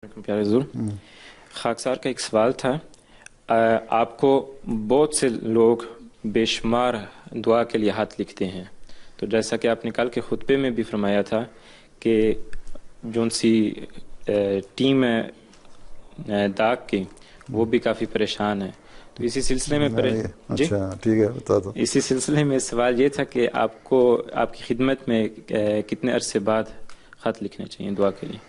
پیارے حضور، خاکسار کا ایک سوال تھا۔ آپ کو بہت سے لوگ بے شمار دعا کے لیے ہاتھ لکھتے ہیں، تو جیسا کہ آپ نے کل کے خطبے میں بھی فرمایا تھا کہ جون سی ٹیم ہے داغ کی وہ بھی کافی پریشان ہے، تو اسی سلسلے میں اچھا ٹھیک ہے بتا دو۔ اسی سلسلے میں سوال یہ تھا کہ آپ کی خدمت میں کتنے عرصے بعد خط لکھنے چاہیے دعا کے لیے؟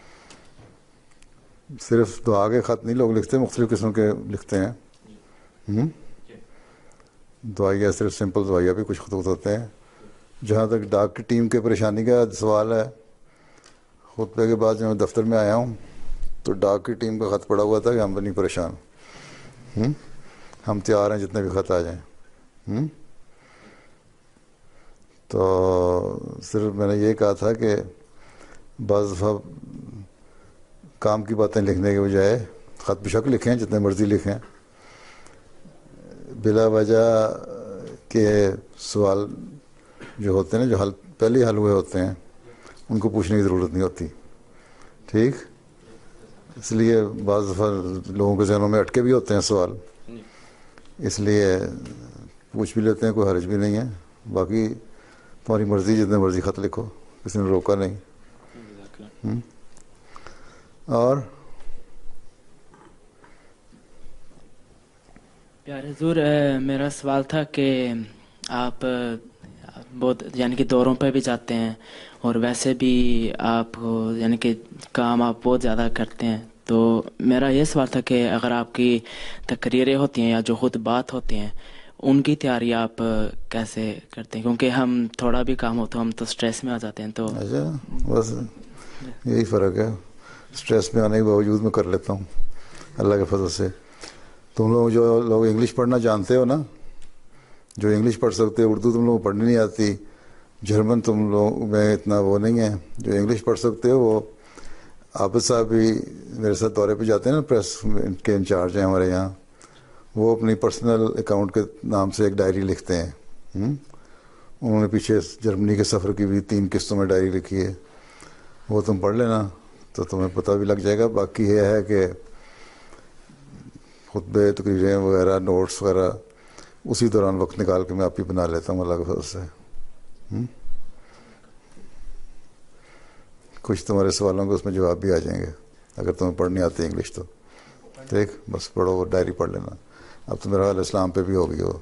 صرف دعا کے خط نہیں لوگ لکھتے، مختلف قسم کے لکھتے ہیں۔ دعائیہ صرف سمپل دعائیہ بھی کچھ خطوط ہوتے ہیں۔ جہاں تک ڈاک کی ٹیم کے پریشانی کا سوال ہے، خطبے کے بعد جب میں دفتر میں آیا ہوں تو ڈاک کی ٹیم کا خط پڑا ہوا تھا کہ ہم نہیں پریشان، ہم تیار ہیں جتنے بھی خط آ جائیں۔ تو صرف میں نے یہ کہا تھا کہ بعض دفعہ کام کی باتیں لکھنے کے بجائے خط بے شک لکھیں، جتنے مرضی لکھیں، بلا وجہ کے سوال جو ہوتے ہیں نا، جو حل پہلے حل ہوئے ہوتے ہیں، ان کو پوچھنے کی ضرورت نہیں ہوتی، ٹھیک؟ اس لیے بعض دفعہ لوگوں کے ذہنوں میں اٹکے بھی ہوتے ہیں سوال، اس لیے پوچھ بھی لیتے ہیں، کوئی حرج بھی نہیں ہے۔ باقی تمہاری مرضی، جتنے مرضی خط لکھو، کسی نے روکا نہیں۔ اور پیارے حضور، میرا سوال تھا کہ آپ بہت یعنی کہ دوروں پہ بھی جاتے ہیں اور ویسے بھی آپ کو یعنی کہ کام آپ بہت زیادہ کرتے ہیں، تو میرا یہ سوال تھا کہ اگر آپ کی تقریریں ہوتی ہیں یا جو خطبات ہوتے ہیں ان کی تیاری آپ کیسے کرتے ہیں؟ کیونکہ ہم تھوڑا بھی کام ہو تو ہم تو سٹریس میں آ جاتے ہیں۔ تو اچھا، بس یہی فرق ہے، سٹریس میں آنے کے باوجود میں کر لیتا ہوں اللہ کے فضل سے۔ تم لوگ جو لوگ انگلش پڑھنا جانتے ہو نا، جو انگلش پڑھ سکتے ہو، اردو تم لوگوں کو پڑھنی نہیں آتی، جرمن تم لوگ میں اتنا وہ نہیں ہے، جو انگلش پڑھ سکتے ہو وہ عابد صاحب بھی میرے ساتھ دورے پہ جاتے ہیں نا، پریس کے انچارج ہیں ہمارے یہاں، وہ اپنی پرسنل اکاؤنٹ کے نام سے ایک ڈائری لکھتے ہیں۔ انہوں نے پیچھے جرمنی کے سفر کی بھی 3 قسطوں میں ڈائری لکھی ہے، وہ تم پڑھ لینا تو تمہیں پتہ بھی لگ جائے گا۔ باقی یہ ہے کہ خطبے، تقریریں وغیرہ، نوٹس وغیرہ اسی دوران وقت نکال کے میں آپ ہی بنا لیتا ہوں اللہ کے فضل سے۔ کچھ تمہارے سوالوں کے اس میں جواب بھی آ جائیں گے اگر تمہیں پڑھنی آتی ہے انگلش تو، ٹھیک؟ بس پڑھو، وہ ڈائری پڑھ لینا۔ اب تو میرا حال اسلام پہ بھی ہو گئی ہو۔